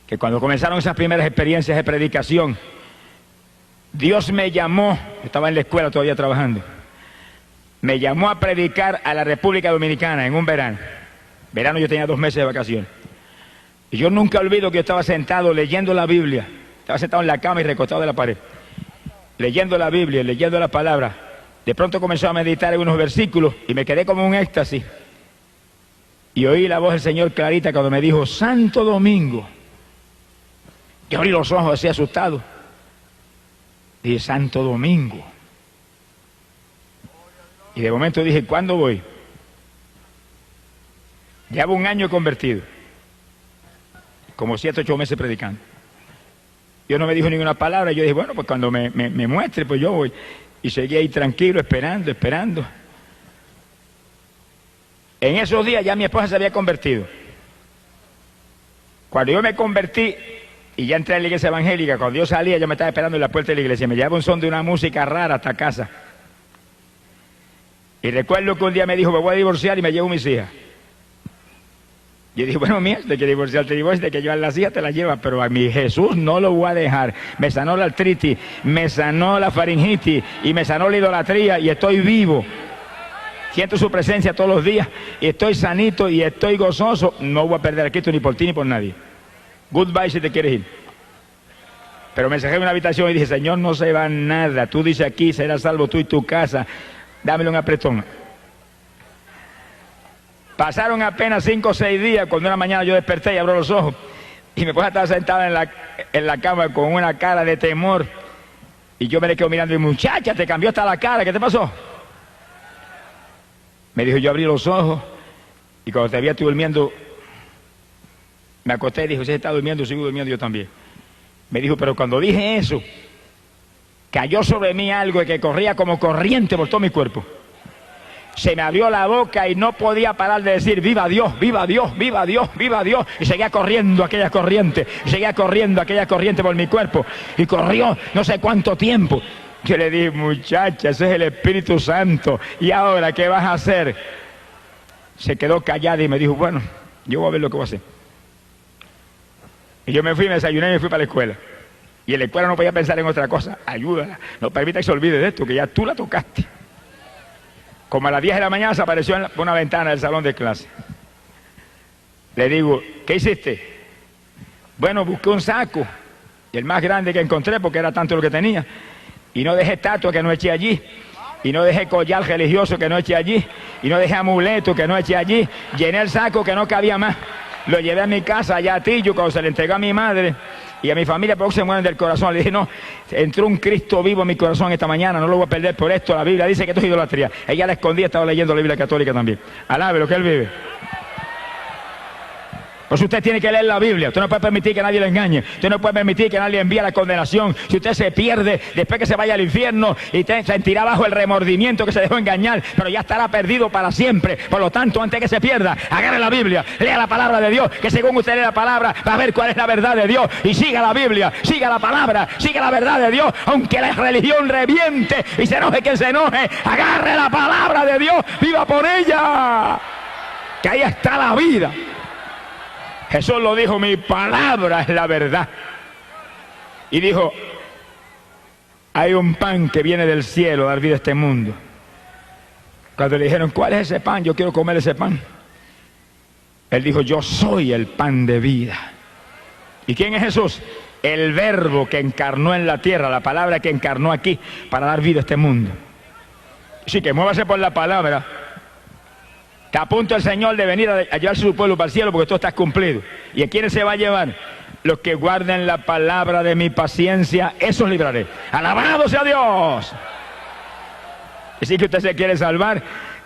que cuando comenzaron esas primeras experiencias de predicación, Dios me llamó, estaba en la escuela todavía trabajando, me llamó a predicar a la República Dominicana en un verano. Verano yo tenía 2 meses de vacaciones. Y yo nunca olvido que yo estaba sentado leyendo la Biblia, estaba sentado en la cama y recostado de la pared, leyendo la Biblia, leyendo la palabra. De pronto comenzó a meditar en unos versículos y me quedé como en un éxtasis. Y oí la voz del Señor clarita cuando me dijo, Santo Domingo. Yo abrí los ojos así asustado. Dije, Santo Domingo. Y de momento dije, ¿cuándo voy? Llevo 1 año convertido. Como 7, 8 meses predicando. Yo no me dijo ninguna palabra. Yo dije, bueno, pues cuando me muestre, pues yo voy. Y seguí ahí tranquilo, esperando. En esos días ya mi esposa se había convertido. Cuando yo me convertí y ya entré a la iglesia evangélica, cuando yo salía, yo me estaba esperando en la puerta de la iglesia. Me llevaba un son de una música rara hasta casa. Y recuerdo que un día me dijo, me voy a divorciar y me llevo mis hijas. Yo dije, bueno, mía, de que divorciarte, de que llevar las hijas te las llevas, pero a mi Jesús no lo voy a dejar. Me sanó la artritis, me sanó la faringitis y me sanó la idolatría y estoy vivo. Siento su presencia todos los días y estoy sanito y estoy gozoso. No voy a perder a Cristo ni por ti ni por nadie. Goodbye si te quieres ir. Pero me encerré en una habitación y dije, Señor, no se va nada. Tú dices aquí, serás salvo tú y tu casa. Dámelo un apretón. Pasaron apenas 5 o 6 días cuando una mañana yo desperté y abro los ojos y mi esposa estaba sentada en la cama con una cara de temor y yo me le quedo mirando y muchacha, te cambió hasta la cara, ¿qué te pasó? Me dijo, yo abrí los ojos y cuando te había tú durmiendo me acosté y dijo, si está durmiendo, sigo durmiendo yo también. Me dijo, pero cuando dije eso cayó sobre mí algo que corría como corriente por todo mi cuerpo. Se me abrió la boca y no podía parar de decir, viva Dios, viva Dios, viva Dios, viva Dios. Y seguía corriendo aquella corriente, por mi cuerpo. Y corrió no sé cuánto tiempo. Yo le dije, muchacha, ese es el Espíritu Santo. ¿Y ahora qué vas a hacer? Se quedó callada y me dijo, bueno, yo voy a ver lo que voy a hacer. Y yo me fui, me desayuné y me fui para la escuela. Y en la escuela no podía pensar en otra cosa. Ayúdala, no permita que se olvide de esto, que ya tú la tocaste. Como a las 10 de la mañana se apareció en una ventana del salón de clase. Le digo, ¿qué hiciste? Bueno, busqué un saco, el más grande que encontré porque era tanto lo que tenía. Y no dejé estatua que no eché allí. Y no dejé collar religioso que no eché allí. Y no dejé amuleto que no eché allí. Llené el saco que no cabía más. Lo llevé a mi casa, allá a Tillo, cuando se le entregó a mi madre y a mi familia, porque se mueren del corazón. Le dije, no, entró un Cristo vivo en mi corazón esta mañana, no lo voy a perder por esto. La Biblia dice que esto es idolatría. Ella la escondía, estaba leyendo la Biblia católica también. Alabe lo que él vive. Pues usted tiene que leer la Biblia. Usted no puede permitir que nadie le engañe. Usted no puede permitir que nadie le envíe la condenación. Si usted se pierde, después que se vaya al infierno, y sentirá bajo el remordimiento que se dejó engañar, pero ya estará perdido para siempre. Por lo tanto, antes que se pierda, agarre la Biblia, lea la palabra de Dios, que según usted lee la palabra, va a ver cuál es la verdad de Dios. Y siga la Biblia, siga la palabra, siga la verdad de Dios, aunque la religión reviente y se enoje quien se enoje, agarre la palabra de Dios, viva por ella, que ahí está la vida. Jesús lo dijo, mi palabra es la verdad. Y dijo, hay un pan que viene del cielo a dar vida a este mundo. Cuando le dijeron, ¿cuál es ese pan? Yo quiero comer ese pan. Él dijo, yo soy el pan de vida. ¿Y quién es Jesús? El verbo que encarnó en la tierra, la palabra que encarnó aquí para dar vida a este mundo. Así que muévase por la palabra. Está a punto el Señor de venir a llevar su pueblo para el cielo porque todo está cumplido. ¿Y a quiénes se va a llevar? Los que guarden la palabra de mi paciencia, esos libraré. ¡Alabado sea Dios! Y si que usted se quiere salvar,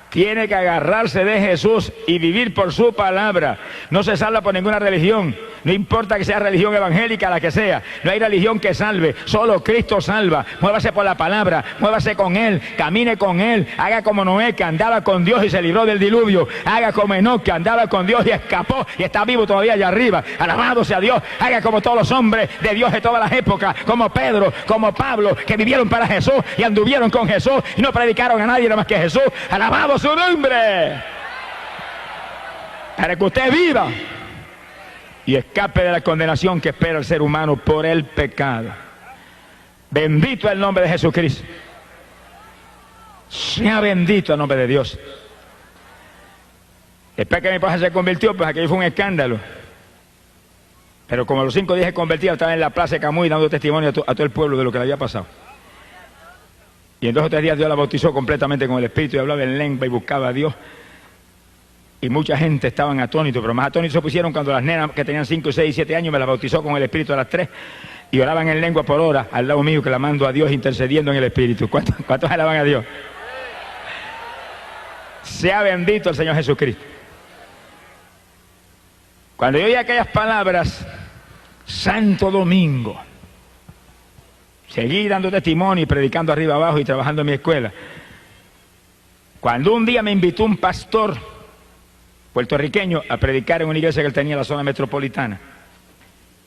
tiene que agarrarse de Jesús y vivir por su palabra. No se salva por ninguna religión. No importa que sea religión evangélica, la que sea. No hay religión que salve. Solo Cristo salva. Muévase por la palabra. Muévase con Él. Camine con Él. Haga como Noé, que andaba con Dios y se libró del diluvio. Haga como Enoc, que andaba con Dios y escapó y está vivo todavía allá arriba. Alabado sea Dios. Haga como todos los hombres de Dios de todas las épocas. Como Pedro, como Pablo, que vivieron para Jesús y anduvieron con Jesús y no predicaron a nadie nada más que Jesús. Alabado su nombre. Para que usted viva y escape de la condenación que espera el ser humano por el pecado. Bendito es el nombre de Jesucristo. Sea bendito el nombre de Dios. Después que mi esposa se convirtió, pues aquello fue un escándalo. Pero como a los 5 días se convertía, estaba en la plaza de Camuy dando testimonio a todo el pueblo de lo que le había pasado. Y en 2 o 3 días Dios la bautizó completamente con el Espíritu y hablaba en lengua y buscaba a Dios. Y mucha gente estaban atónitos, pero más atónitos se pusieron cuando las nenas que tenían 5, 6 y 7 años me las bautizó con el Espíritu a las 3 y oraban en lengua por hora al lado mío, clamando a Dios, intercediendo en el Espíritu. ¿Cuántos alaban a Dios? Sea bendito el Señor Jesucristo. Cuando yo oí aquellas palabras, Santo Domingo, seguí dando testimonio y predicando arriba abajo y trabajando en mi escuela. Cuando un día me invitó un pastor puertorriqueño a predicar en una iglesia que él tenía en la zona metropolitana,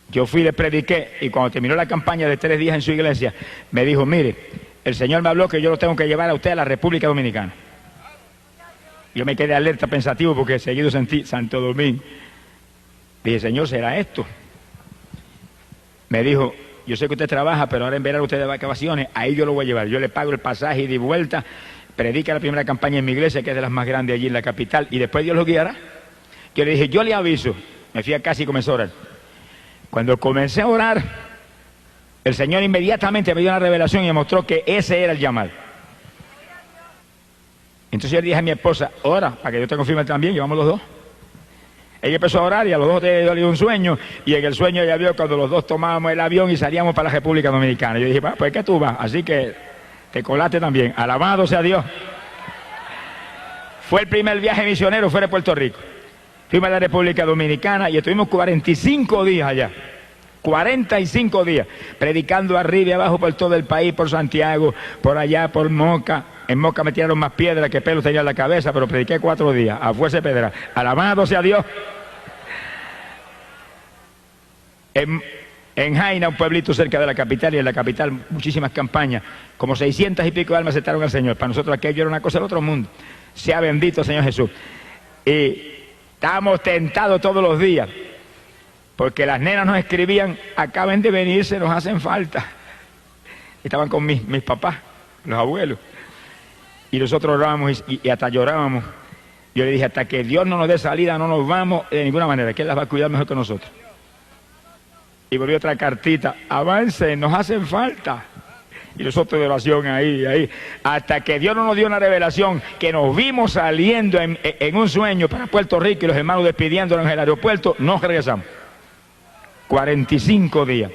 yo fui y le prediqué, y cuando terminó la campaña de 3 días en su iglesia, me dijo: mire, el Señor me habló que yo lo tengo que llevar a usted a la República Dominicana. Yo me quedé alerta, pensativo, porque seguido sentí Santo Domingo. Dije: Señor, ¿será esto? Me dijo: yo sé que usted trabaja, pero ahora en verano usted de vacaciones, ahí yo lo voy a llevar. Yo le pago el pasaje y de vuelta, predica la primera campaña en mi iglesia, que es de las más grandes allí en la capital, y después Dios lo guiará. Yo le dije: yo le aviso. Me fui a casa y comencé a orar. Cuando comencé a orar, el Señor inmediatamente me dio una revelación y me mostró que ese era el llamado. Entonces yo le dije a mi esposa: ora, para que yo te confirme también, llevamos los dos. Ella empezó a orar y a los 2 días dio un sueño, y en el sueño ella vio cuando los 2 tomábamos el avión y salíamos para la República Dominicana. Yo dije: pues que tú vas, así que te colaste también. Alabado sea Dios. Fue el primer viaje misionero fuera de Puerto Rico. Fuimos a la República Dominicana y estuvimos 45 días allá. 45 días, predicando arriba y abajo por todo el país, por Santiago, por allá, por Moca. En Moca me tiraron más piedras que pelos tenía en la cabeza, pero prediqué 4 días, a fuerza de pedra. Alabado sea Dios. En Jaina, un pueblito cerca de la capital, y en la capital muchísimas campañas, como 600 y pico de almas aceptaron al Señor. Para nosotros aquello era una cosa del otro mundo. Sea bendito el Señor Jesús. Y estábamos tentados todos los días, porque las nenas nos escribían: acaben de venirse, nos hacen falta. Estaban con mis papás, los abuelos, y nosotros orábamos y hasta llorábamos. Yo le dije: hasta que Dios no nos dé salida, no nos vamos de ninguna manera, que Él las va a cuidar mejor que nosotros. Y volvió otra cartita: avancen, nos hacen falta. Y nosotros de oración ahí, hasta que Dios no nos dio una revelación, que nos vimos saliendo en un sueño para Puerto Rico y los hermanos despidiéndonos en el aeropuerto, nos regresamos. 45 días.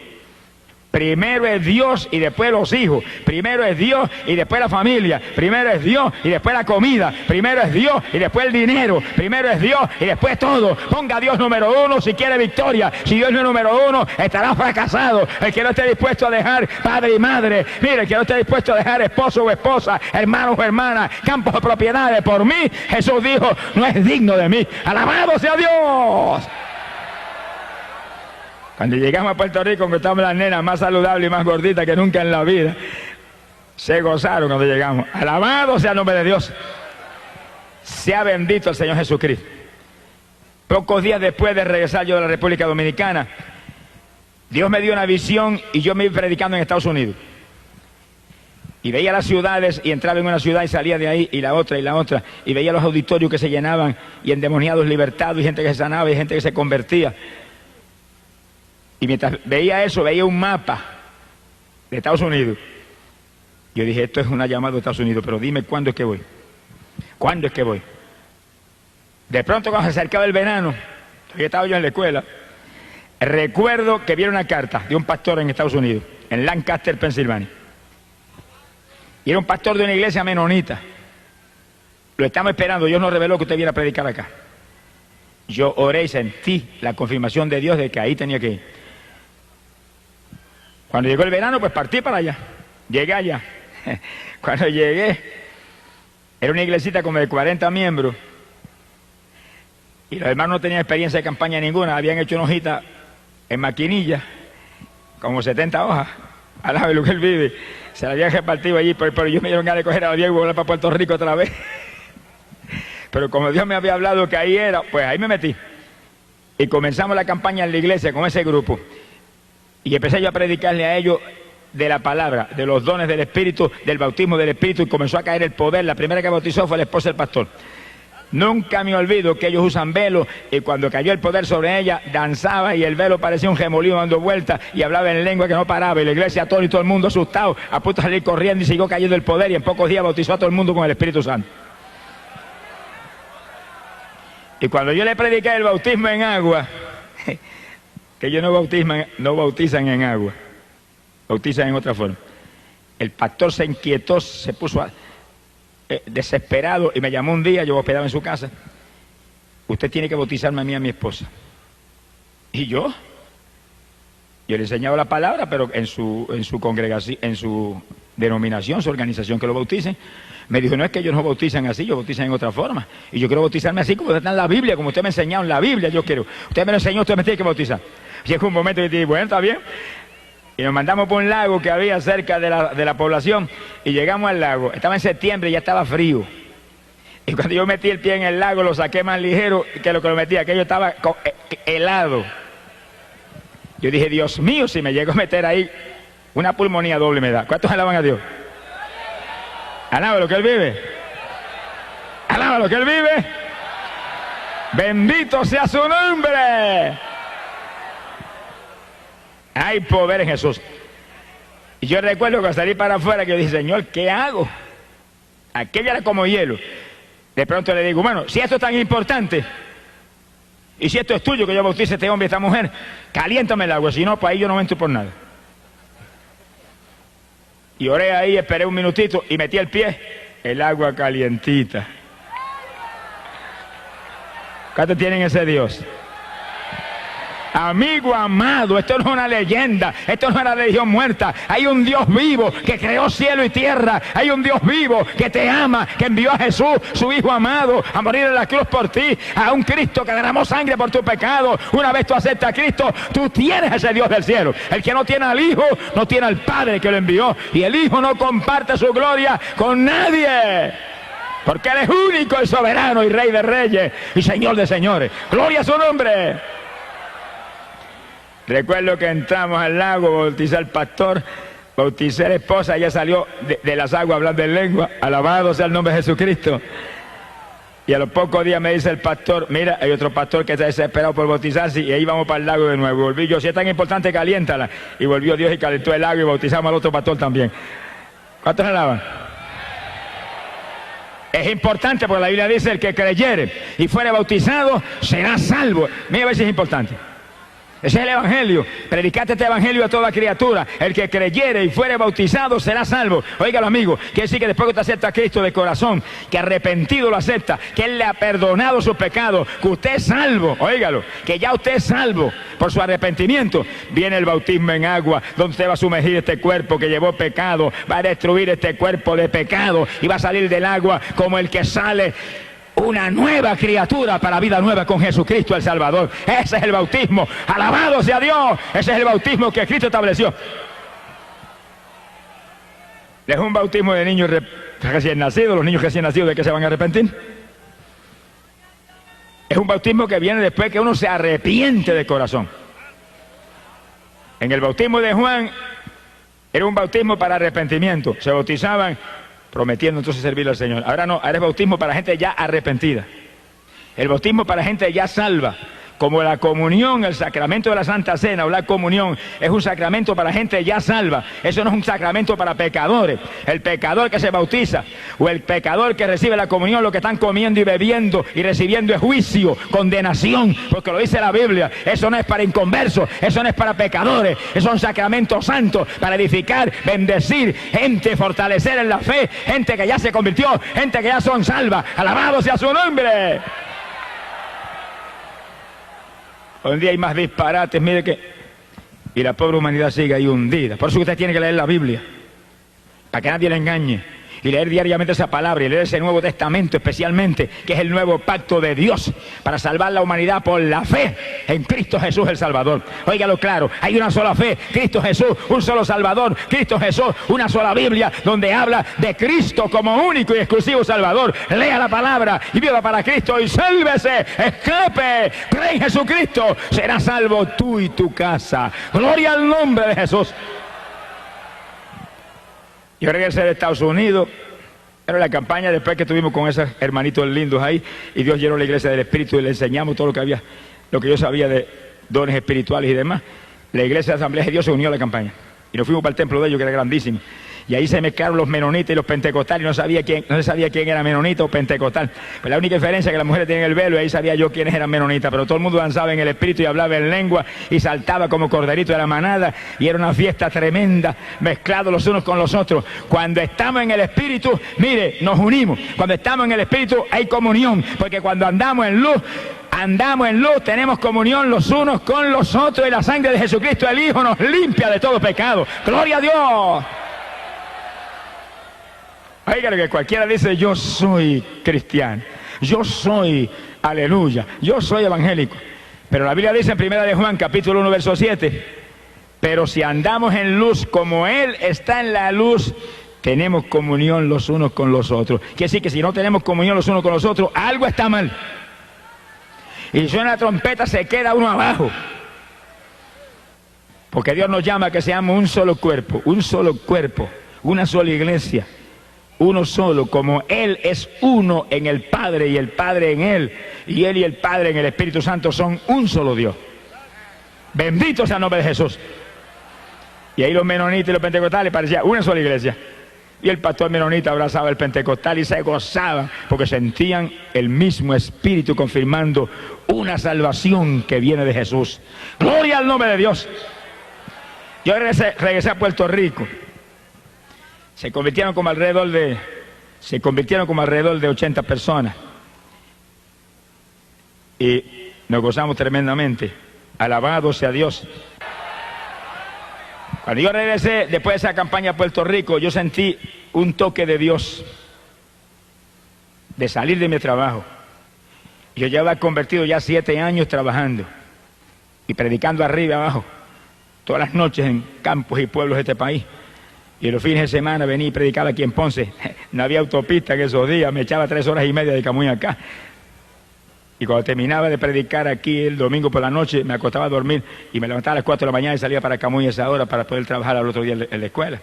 Primero es Dios y después los hijos. Primero es Dios y después la familia. Primero es Dios y después la comida. Primero es Dios y después el dinero. Primero es Dios y después todo. Ponga a Dios número 1 si quiere victoria. Si Dios no es número 1, estará fracasado. El que no esté dispuesto a dejar padre y madre, mire, el que no esté dispuesto a dejar esposo o esposa, hermanos o hermanas, campos o propiedades por mí, Jesús dijo, no es digno de mí. Alabado sea Dios. Cuando llegamos a Puerto Rico, encontramos las nenas más saludables y más gorditas que nunca en la vida. Se gozaron cuando llegamos. Alabado sea el nombre de Dios. Sea bendito el Señor Jesucristo. Pocos días después de regresar yo de la República Dominicana, Dios me dio una visión y yo me iba predicando en Estados Unidos. Y veía las ciudades y entraba en una ciudad y salía de ahí y la otra, y veía los auditorios que se llenaban y endemoniados libertados y gente que se sanaba y gente que se convertía. Y mientras veía eso, veía un mapa de Estados Unidos. Yo dije: esto es una llamada de Estados Unidos, pero dime cuándo es que voy. ¿Cuándo es que voy? De pronto, cuando se acercaba el verano, todavía estaba yo en la escuela, recuerdo que vi una carta de un pastor en Estados Unidos, en Lancaster, Pensilvania. Y era un pastor de una iglesia menonita. Lo estamos esperando, Dios nos reveló que usted viera a predicar acá. Yo oré y sentí la confirmación de Dios de que ahí tenía que ir. Cuando llegó el verano, pues partí para allá. Llegué allá. Cuando llegué, era una iglesita como de 40 miembros. Y los hermanos no tenían experiencia de campaña ninguna. Habían hecho una hojita en maquinilla, como 70 hojas, al lado de lo que él vive. Se la habían repartido allí, pero yo me dieron ganas de coger a Diego y volar para Puerto Rico otra vez. Pero como Dios me había hablado que ahí era, pues ahí me metí. Y comenzamos la campaña en la iglesia con ese grupo. Y empecé yo a predicarle a ellos de la palabra, de los dones del Espíritu, del bautismo del Espíritu, y comenzó a caer el poder. La primera que bautizó fue la esposa del pastor. Nunca me olvido que ellos usan velo, y cuando cayó el poder sobre ella, danzaba y el velo parecía un remolino dando vueltas y hablaba en lengua que no paraba, y la iglesia todo y todo el mundo asustado, a punto de salir corriendo, y siguió cayendo el poder, y en pocos días bautizó a todo el mundo con el Espíritu Santo. Y cuando yo le prediqué el bautismo en agua, que ellos no bautizan en agua, bautizan en otra forma, el pastor se inquietó, se puso desesperado, y me llamó un día, yo hospedaba en su casa: usted tiene que bautizarme a mí y a mi esposa. ¿Y yo? Yo le enseñaba la palabra, pero en su congregación, en su denominación, su organización, que lo bauticen. Me dijo: no, es que ellos no bautizan así, ellos bautizan en otra forma, y yo quiero bautizarme así como está en la Biblia, como usted me ha enseñado en la Biblia. Yo quiero, usted me lo enseñó, usted me tiene que bautizar. Y llegó un momento que dije: bueno, está bien. Y nos mandamos por un lago que había cerca de la población, y llegamos al lago. Estaba en septiembre y ya estaba frío. Y cuando yo metí el pie en el lago, lo saqué más ligero que lo metí. Aquello estaba helado. Yo dije: Dios mío, si me llego a meter ahí, una pulmonía doble me da. ¿Cuántos alaban a Dios? Alaba lo que Él vive. Alaba lo que Él vive. Bendito sea su nombre. Hay poder en Jesús. Y yo recuerdo que al salir para afuera, que yo dije: Señor, ¿qué hago? Aquello era como hielo. De pronto le digo: bueno, si esto es tan importante, y si esto es tuyo, que yo bautice a este hombre y a esta mujer, caliéntame el agua, si no, pues ahí yo no entro por nada. Y oré ahí, esperé un minutito y metí el pie, el agua calientita. ¿Cuántos tienen ese Dios? Amigo amado, esto no es una leyenda, esto no es una religión muerta. Hay un Dios vivo que creó cielo y tierra. Hay un Dios vivo que te ama, que envió a Jesús, su Hijo amado, a morir en la cruz por ti. A un Cristo que derramó sangre por tu pecado. Una vez tú aceptas a Cristo, tú tienes ese Dios del cielo. El que no tiene al Hijo, no tiene al Padre que lo envió. Y el Hijo no comparte su gloria con nadie, porque Él es único y soberano y Rey de reyes y Señor de señores. Gloria a su nombre. Recuerdo que entramos al lago, bauticé al pastor, bauticé a la esposa, ella salió de las aguas hablando en lengua. Alabado sea el nombre de Jesucristo. Y a los pocos días me dice el pastor: mira, hay otro pastor que está desesperado por bautizarse, y ahí vamos para el lago de nuevo. Volví yo: si es tan importante, caliéntala. Y volvió Dios y calentó el lago, y bautizamos al otro pastor también. ¿Cuántos alaban? Es importante porque la Biblia dice: el que creyere y fuere bautizado será salvo. Mira a ver si es importante. Ese es el evangelio. Predicate este evangelio a toda criatura. El que creyere y fuere bautizado será salvo. Óigalo, amigo, quiere decir que después que usted acepta a Cristo de corazón, que arrepentido lo acepta, que Él le ha perdonado sus pecados, que usted es salvo, óigalo, que ya usted es salvo por su arrepentimiento, viene el bautismo en agua, donde usted va a sumergir este cuerpo que llevó pecado, va a destruir este cuerpo de pecado, y va a salir del agua como el que sale una nueva criatura para vida nueva con Jesucristo el Salvador. Ese es el bautismo. Alabado sea Dios. Ese es el bautismo que Cristo estableció. Es un bautismo de niños recién nacidos. Los niños recién nacidos, ¿de qué se van a arrepentir? Es un bautismo que viene después que uno se arrepiente de corazón. En el bautismo de Juan era un bautismo para arrepentimiento. Se bautizaban prometiendo entonces servirle al Señor. Ahora no, ahora es bautismo para gente ya arrepentida. El bautismo para gente ya salva. Como la comunión, el sacramento de la Santa Cena o la comunión es un sacramento para gente ya salva. Eso no es un sacramento para pecadores. El pecador que se bautiza o el pecador que recibe la comunión, lo que están comiendo y bebiendo y recibiendo es juicio, condenación, porque lo dice la Biblia. Eso no es para inconversos, eso no es para pecadores. Esos son sacramentos santos para edificar, bendecir gente, fortalecer en la fe, gente que ya se convirtió, gente que ya son salvas. Alabado sea su nombre. Hoy en día hay más disparates, mire que... Y la pobre humanidad sigue ahí hundida. Por eso usted tiene que leer la Biblia, para que nadie le engañe. y leer diariamente esa palabra y leer ese Nuevo Testamento especialmente, que es el nuevo pacto de Dios para salvar la humanidad por la fe en Cristo Jesús el Salvador. Óigalo claro, hay una sola fe, Cristo Jesús, un solo Salvador, Cristo Jesús, una sola Biblia donde habla de Cristo como único y exclusivo Salvador. Lea la palabra y viva para Cristo y sálvese, escape, cree en Jesucristo, serás salvo tú y tu casa. Gloria al nombre de Jesús. Yo regresé de Estados Unidos, era la campaña después que estuvimos con esos hermanitos lindos ahí, y Dios llenó la iglesia del Espíritu y le enseñamos todo lo que había, lo que yo sabía de dones espirituales y demás. La iglesia de Asamblea de Dios se unió a la campaña y nos fuimos para el templo de ellos, que era grandísimo, y ahí se mezclaron los menonitas y los pentecostales, y no se sabía quién era menonita o pentecostal. Pues la única diferencia es que las mujeres tenían el velo, y ahí sabía yo quiénes eran menonitas, pero todo el mundo danzaba en el Espíritu y hablaba en lengua y saltaba como corderito de la manada, y era una fiesta tremenda, mezclados los unos con los otros. Cuando estamos en el Espíritu, mire, nos unimos. Cuando estamos en el Espíritu hay comunión, porque cuando andamos en luz, tenemos comunión los unos con los otros, y la sangre de Jesucristo el Hijo nos limpia de todo pecado. ¡Gloria a Dios! Oiga, que cualquiera dice, yo soy cristiano, yo soy, aleluya, yo soy evangélico. Pero la Biblia dice en 1 de Juan, capítulo 1, verso 7, pero si andamos en luz como Él está en la luz, tenemos comunión los unos con los otros. Quiere decir que si no tenemos comunión los unos con los otros, algo está mal. Y si suena la trompeta, se queda uno abajo. Porque Dios nos llama a que seamos un solo cuerpo, una sola iglesia. Uno solo, como Él es uno en el Padre y el Padre en Él, y Él y el Padre en el Espíritu Santo son un solo Dios. Bendito sea el nombre de Jesús. Y ahí los menonitas y los pentecostales parecían una sola iglesia. Y el pastor menonita abrazaba al pentecostal y se gozaba porque sentían el mismo Espíritu confirmando una salvación que viene de Jesús. Gloria al nombre de Dios. Yo regresé a Puerto Rico. Se convirtieron como alrededor de 80 personas. Y nos gozamos tremendamente. Alabado sea Dios. Cuando yo regresé, después de esa campaña a Puerto Rico, yo sentí un toque de Dios de salir de mi trabajo. Yo ya había convertido ya 7 años trabajando y predicando arriba y abajo, todas las noches en campos y pueblos de este país. Y los fines de semana venía y predicaba aquí en Ponce. No había autopista en esos días, me echaba 3 horas y media de Camuy acá. Y cuando terminaba de predicar aquí el domingo por la noche, me acostaba a dormir y me levantaba a las 4 de la mañana y salía para Camuy a esa hora para poder trabajar al otro día en la escuela.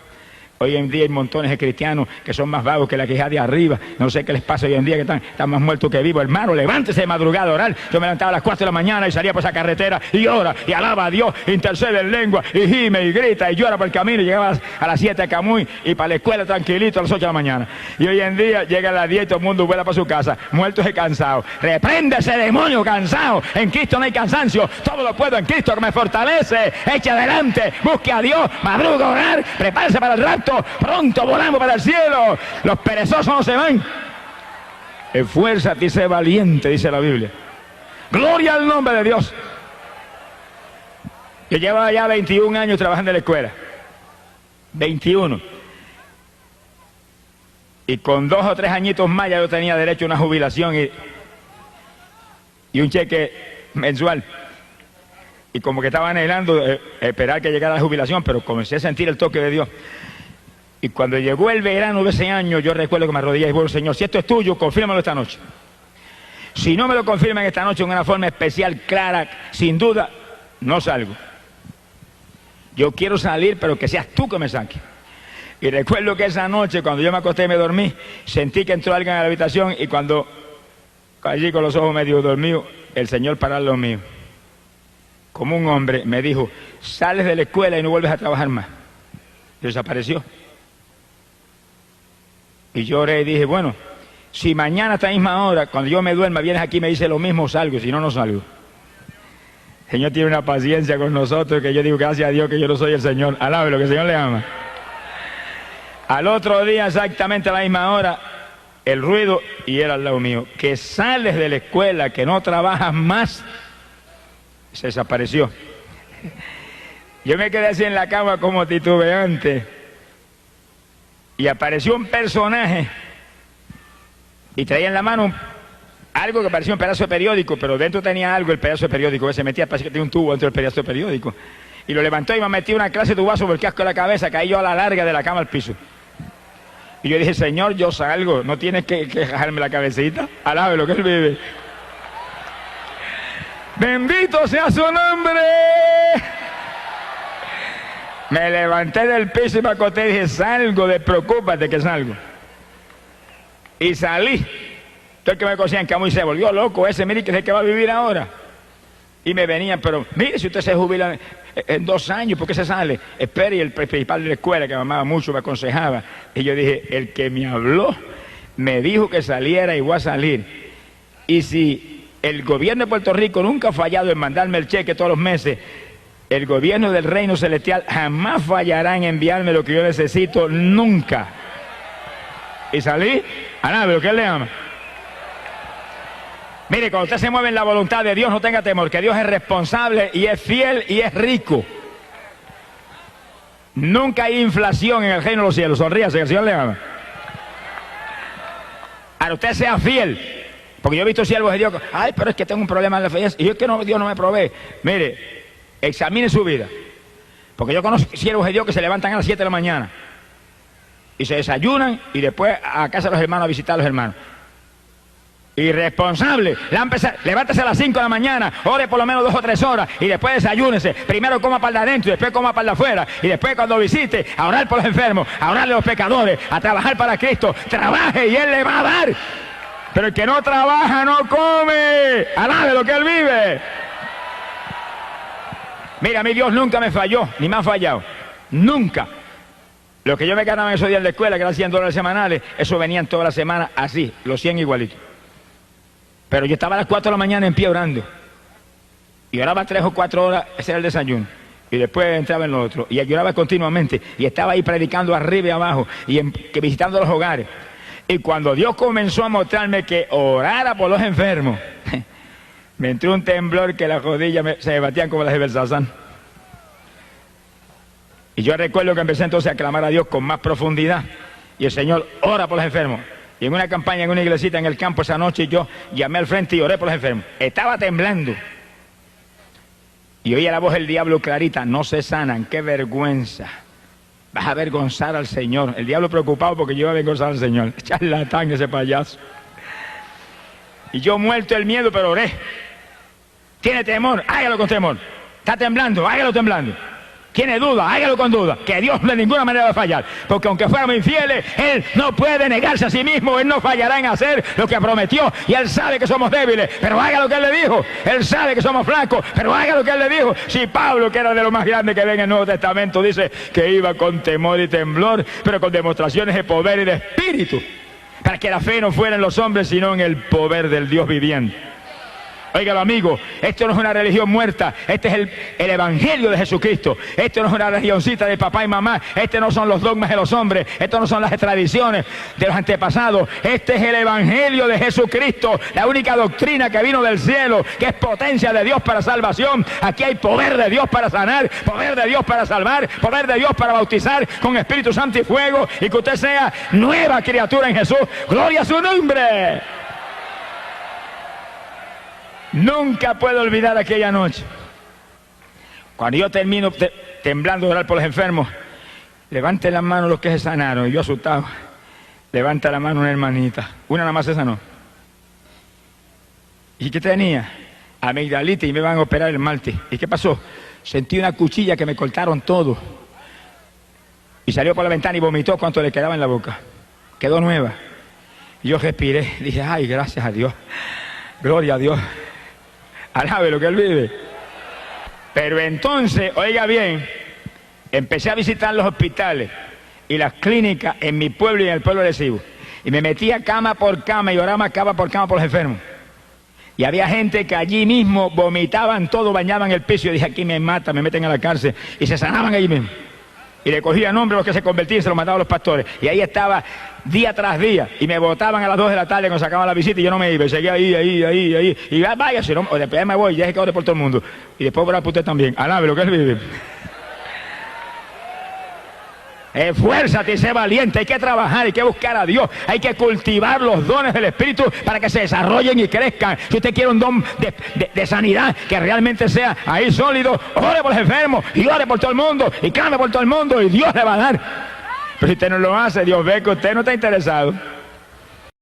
Hoy en día hay montones de cristianos que son más vagos que la queja de arriba. No sé qué les pasa hoy en día, que están más muertos que vivos. Hermano, levántese de madrugada a orar. Yo me levantaba a las 4 de la mañana y salía por esa carretera y ora y alaba a Dios, intercede en lengua y gime y grita y llora por el camino, y llegaba a las 7 a Camuy y para la escuela tranquilito a las 8 de la mañana. Y hoy en día llega a las 10 y todo el mundo vuela para su casa, muertos y cansados. Reprende ese demonio cansado. En Cristo no hay cansancio. Todo lo puedo en Cristo que me fortalece. Eche adelante, busque a Dios, madruga a orar, prepárese para el rapto. Pronto volamos para el cielo. Los perezosos no se van. Esfuérzate y sé valiente, dice la Biblia. Gloria al nombre de Dios. Yo llevaba ya 21 años trabajando en la escuela. 21. Y con 2 o 3 añitos más ya yo tenía derecho a una jubilación y un cheque mensual. Y como que estaba anhelando esperar que llegara la jubilación, pero comencé a sentir el toque de Dios. Y cuando llegó el verano de ese año, yo recuerdo que me arrodillé y dije, bueno, Señor, si esto es tuyo, confírmalo esta noche. Si no me lo confirman esta noche en una forma especial, clara, sin duda, no salgo. Yo quiero salir, pero que seas tú que me saques. Y recuerdo que esa noche, cuando yo me acosté y me dormí, sentí que entró alguien a la habitación, y cuando allí con los ojos medio dormidos, el Señor paró los míos. Como un hombre me dijo, sales de la escuela y no vuelves a trabajar más. Y desapareció. Y yo oré y dije, bueno, si mañana a esta misma hora, cuando yo me duerma, vienes aquí y me dices lo mismo, salgo, si no, no salgo. El Señor tiene una paciencia con nosotros que yo digo, gracias a Dios que yo no soy el Señor. Alabe lo que el Señor le ama. Al otro día, exactamente a la misma hora, el ruido, y era al lado mío, que sales de la escuela, que no trabajas más, se desapareció. Yo me quedé así en la cama como titubeante. y apareció un personaje y traía en la mano algo que parecía un pedazo de periódico, pero dentro tenía algo, el pedazo de periódico, que se metía, parece que tenía un tubo dentro del pedazo de periódico. Y lo levantó y me metió una clase de tubazo por el casco de la cabeza, caí yo a la larga de la cama al piso. Y yo dije, Señor, yo salgo, no tienes que jalarme la cabecita, alabe lo que Él vive. ¡Bendito sea su nombre! Me levanté del piso y me acosté y dije, salgo, despreocúpate que salgo. Y salí. Todo el que me conocía en Camuy se volvió loco ese, mire que es el que va a vivir ahora. Y me venían, pero mire, si usted se jubila en 2 años, ¿por qué se sale? Espere, y el principal de la escuela, que me amaba mucho, me aconsejaba. Y yo dije, el que me habló, me dijo que saliera y voy a salir. Y si el gobierno de Puerto Rico nunca ha fallado en mandarme el cheque todos los meses, el gobierno del reino celestial jamás fallará en enviarme lo que yo necesito, nunca. Y salí, a nada, lo que Él le ama. Mire, cuando usted se mueve en la voluntad de Dios, no tenga temor, que Dios es responsable y es fiel y es rico. Nunca hay inflación en el reino de los cielos. Sonríase, que el Señor le ama. Ahora usted sea fiel, porque yo he visto siervos de Dios, ay, pero es que tengo un problema en la fe, y yo es que no, Dios no me provee. Mire, examine su vida, porque yo conozco siervos de Dios que se levantan a las 7 de la mañana y se desayunan y después a casa de los hermanos a visitar a los hermanos. Irresponsable, levántese a las 5 de la mañana, ore por lo menos 2 o 3 horas y después desayúnese. Primero coma para el de adentro y después coma para el de afuera. Y después cuando visite, a orar por los enfermos, a orarle a los pecadores, a trabajar para Cristo. Trabaje y Él le va a dar. Pero el que no trabaja no come. Alabe lo que Él vive. Mira, mi Dios nunca me falló, ni me ha fallado. Nunca. Lo que yo me ganaba en esos días de la escuela, que eran $100 semanales, eso venían toda la semana así, los 100 igualitos. Pero yo estaba a las 4 de la mañana en pie orando. Y oraba 3 o 4 horas, ese era el desayuno. Y después entraba en lo otro. Y yo oraba continuamente. Y estaba ahí predicando arriba y abajo. Y visitando los hogares. Y cuando Dios comenzó a mostrarme que orara por los enfermos, me entró un temblor que las rodillas se me batían como las de Belsasán. Y yo recuerdo que empecé entonces a clamar a Dios con más profundidad. Y el Señor ora por los enfermos. Y en una campaña, en una iglesita en el campo esa noche, yo llamé al frente y oré por los enfermos. Estaba temblando. Y oía la voz del diablo clarita, no se sanan, qué vergüenza. Vas a avergonzar al Señor. El diablo preocupado porque yo iba a avergonzar al Señor. Charlatán ese payaso. Y yo muerto el miedo, pero oré. ¿Tiene temor? Hágalo con temor. ¿Está temblando? Hágalo temblando. ¿Tiene duda? Hágalo con duda. Que Dios de ninguna manera va a fallar. Porque aunque fuéramos infieles, Él no puede negarse a sí mismo. Él no fallará en hacer lo que prometió. Y Él sabe que somos débiles, pero haga lo que Él le dijo. Él sabe que somos flacos, pero haga lo que Él le dijo. Si Pablo, que era de lo más grande que ve en el Nuevo Testamento, dice que iba con temor y temblor, pero con demostraciones de poder y de espíritu, para que la fe no fuera en los hombres, sino en el poder del Dios viviente. Óigalo, amigo, esto no es una religión muerta, este es el evangelio de Jesucristo. Esto no es una religioncita de papá y mamá, este no son los dogmas de los hombres, esto no son las tradiciones de los antepasados, este es el evangelio de Jesucristo, la única doctrina que vino del cielo, que es potencia de Dios para salvación. Aquí hay poder de Dios para sanar, poder de Dios para salvar, poder de Dios para bautizar con Espíritu Santo y fuego, y que usted sea nueva criatura en Jesús. ¡Gloria a su nombre! Nunca puedo olvidar aquella noche. Cuando yo termino temblando de orar por los enfermos, levante la mano los que se sanaron. Y yo asustado, levanta la mano una hermanita. Una nada más se sanó. ¿Y qué tenía? Amigdalitis, y me van a operar el martes. ¿Y qué pasó? Sentí una cuchilla que me cortaron todo. Y salió por la ventana y vomitó cuanto le quedaba en la boca. Quedó nueva. Y yo respiré, dije, ay, gracias a Dios. Gloria a Dios. Alabe lo que Él vive. Pero entonces, oiga bien, empecé a visitar los hospitales y las clínicas en mi pueblo y en el pueblo de Cibo. Y me metía cama por cama y oraba cama por los enfermos. Y había gente que allí mismo vomitaban todo, bañaban el piso. Y dije, aquí me matan, me meten a la cárcel. Y se sanaban allí mismo. Y le cogía nombre a los que se convertían y se los mandaban a los pastores. Y ahí estaba día tras día. Y me botaban a las 2 de la tarde cuando sacaban la visita y yo no me iba. Y seguía ahí. Y váyase, no, después ya me voy, ya es que ore por todo el mundo. Y después orar por usted también. Alabe lo que Él vive. Esfuérzate y sé valiente. Hay que trabajar, hay que buscar a Dios, hay que cultivar los dones del Espíritu para que se desarrollen y crezcan. Si usted quiere un don de sanidad que realmente sea ahí sólido, ore por los enfermos y ore por todo el mundo y clame por todo el mundo y Dios le va a dar. Pero si usted no lo hace, Dios ve que usted no está interesado.